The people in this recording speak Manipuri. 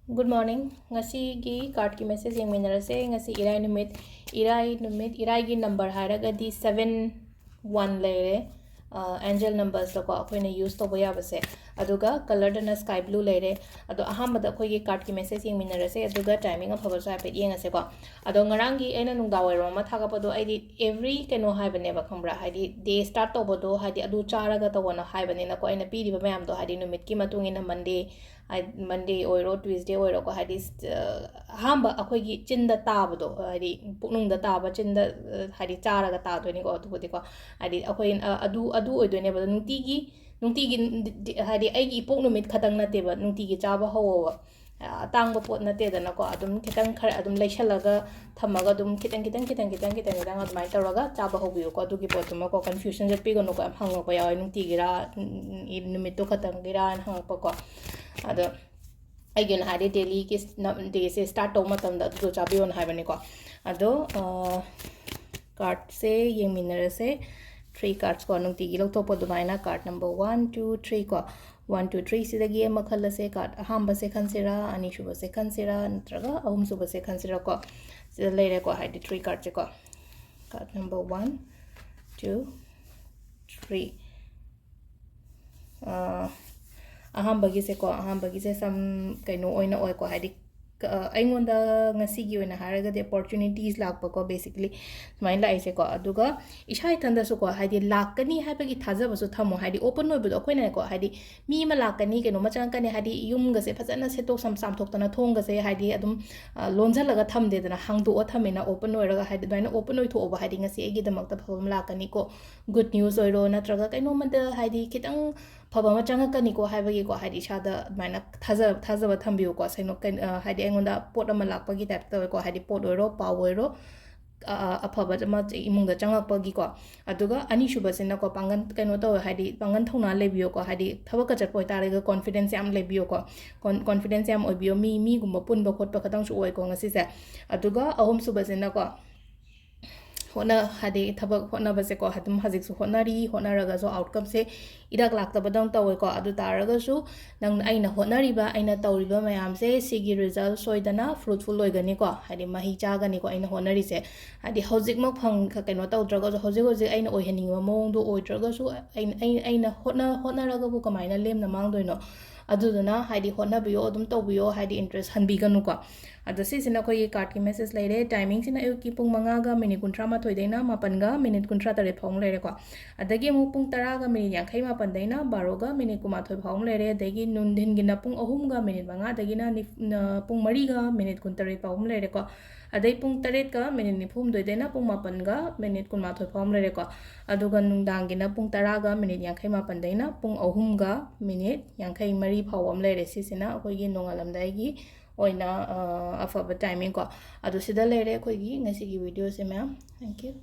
Good morning. Ngasigi card ki message yung minarase ngasi irai numit gi number haragadi 71 lere angel numbers lako akoina use to boya base aduga color dana sky blue lere ado ahamada koi gi card ki message yung minarase aduga timing of hover sa pet yengase ko ado ngarangi aina nungda wairo ma thaga podo aidi every keno haibane ba khambra haidi day start to bodo haidi adu charaga to wana haibane na ko aina piri ba mayam do haidi numit ki matungina Monday oiro Tuesday oiro ko hadi hamba akoigi chinda tabado hadi puknungda taba chinda hadi charaga tadoni ko atubudi ko hadi akoi adu oidone ba nungtigi hadi aigi ipok numit khatang nate ba nungtigi chaba hawa tangba pot nate dana ko adum kitang khar adum leishalaga thamaga adum kitang adumai taraga chaba hobiyo ko adugi potuma ko confusion je pigo no ko hangwa ko yaw nungtigi ra numit to khatang gira hang ko ado again hadi daily ki day se start to matam da do chabi on hai bani ko ado card se yeng minner se 3 cards ko nung tigi lok to po dumaina card number 1 2 3 ko 1 2 3 sidagi ama khala se card ahamba se khansira ani shuba se khansira natraga ahum suba se khansira ko sida lere ko hadi 3 card se ko card number 1 2 3 ahambagi se some kaino oina oi ko hadi aingonda ngasigi oina haraga the opportunities lakpa ko basically smile la ise ko aduga ishai thanda su ko hadi lakani habagi thajaba su thamo hadi open oi bu koina ko hadi mi ma lakani keno machang kani hadi yum ga se phajana setok sam thok tana thong ga se hadi adum lonjal laga thamde dana hangdo o thamena open oi raga hadi daina open oi tho ba hadi ngasi egi damak ta phom lakani ko good news oi ro natraga kaino manda hadi kitang phaba machang kani ko habagi ko hadi shada daina thajaba thambiu ko saino hadi aingonda pot ama lakpagi type to ko hadi pot oiro power ro afaba ma imungda changakpagi ko aduga ani shuba sina ko pangan kaino to hadi pangan thona lebiyo ko hadi thabaka chatpoi tare ga confidence yam lebiyo ko confidence yam obiyo mi gumba punba khotpa khatang su oi ko ngasi se aduga ahom suba sina ko hona hadi thabak hona base ko hadum hazik su hona raga so outcome se idak lakta badang tawe ko adu taraga su nang aina honariba aina tawriba mayam se sigi result soidana fruitful oigani ko hadi mahi chagani ko aina honari se hadi hozik mak phang kaino tawdraga so hozik aina oihaninga mong do oidraga su aina hona raga bu kamaina lemna mangdoino aduduna hadi hona biyo adum tawbiyo hadi interest hanbiganu ko adu sisina ko ye card ki message leire timing sina ayuki pung 5 ga minute 38 daina 8 ga minute 38 phong leire ko adagi mu pung 10 ga minute 58 daina 12 ga minute 38 phong leire adagi nundhin gi na pung 3 ga minute 5 adagi na pung 3 ga minute 38 phong leire ko adai pung 8 ga minute 9 daina pung 8 ga minute 38 phong leire ko aduga nungdang gi na pung 10 ga minute 58 daina pung 3 ga minute 53 phawam leire sisina akoi gi nongalamdai gi oina afaba timing ko adu sida lere koi gi ngasi gi video se ma'am thank you